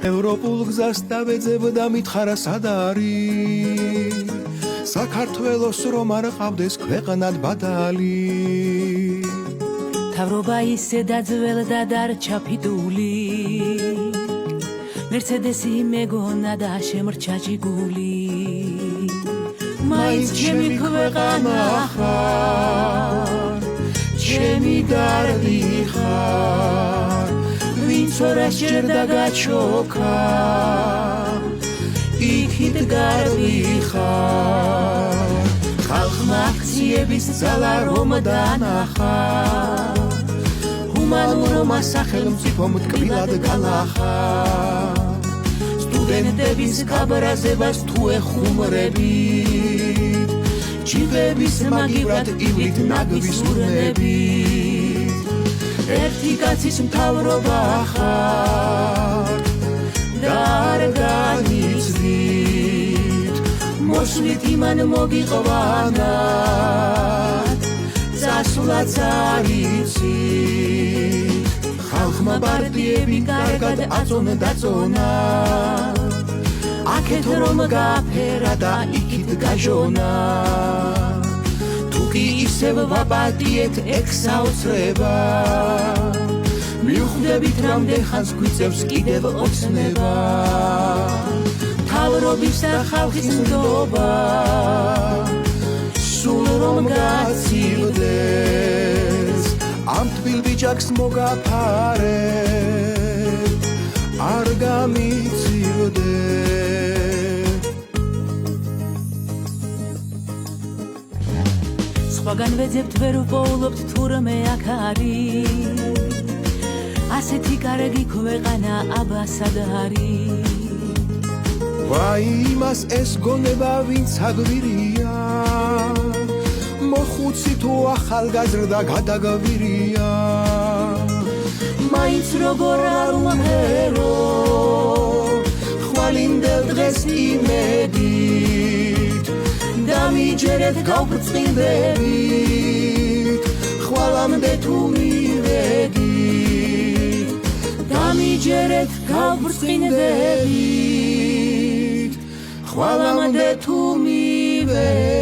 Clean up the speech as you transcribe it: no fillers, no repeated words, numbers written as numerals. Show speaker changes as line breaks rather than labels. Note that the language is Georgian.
ევროპულ გზას დავეძებდა მითხარა სად არის საქართველოს რომ არ ყავდეს ქვეყნად ბადალი
თავრობა ისე დაძველდა დარჩა ფიდული მერცედესი მეგონა და შემრჩა ჯიგული მაინც ჩემი ქვეყანა ხარ ჩემი დარდი ხარ ვინც ორას ჭერდა გაჩოქა იქით გარვიხარ ხალხმა აქციების ძალა რომ დანახა ჰუმანურმა სახელმწიფომ ტკბილად გალახა სტუდენტების გაბრაზებას თუ ეხუმრებით ჯიბების მაგივრად ივლით ნაგვის ურნებით ერთი კაცის მთავრობა ხარ და არ განიცდით მოსვლით იმან მოგიყვანათ წასვლაც არ იცით ხალხმა პარტიები კარგად აწონა აქეთ რომ გაფერა და იქით გაჟონა თუ კი ისევ ვაპატიეთ ეგ საოცრება მივხვდებით რამდენ ხანს გვიწევს კიდევ ოცნება თავრობის და ხალხის ნდობა სულ რომ გაცივდეს ამ თბილ ბიჭაკს მოგაფარებ არ გამიცივდე სხვაგან ვეძებთ ვერ ვპოულობთ თურმე აქ არის ასეთი კარგი ქვეყანა აბასად არის ვაი იმას ეს გონება ვინც აგვირია მოხუცი თუ ახალგაზრდა გადაგვირია მაინც როგორ არ უმღერო ხვალინდელ დღეს იმედით დამიჯერეთ გავბრწყინდებით ხვალამდე თუ მივედით დამიჯერეთ გავბრწყინდებით ხვალამდე თუ მივედით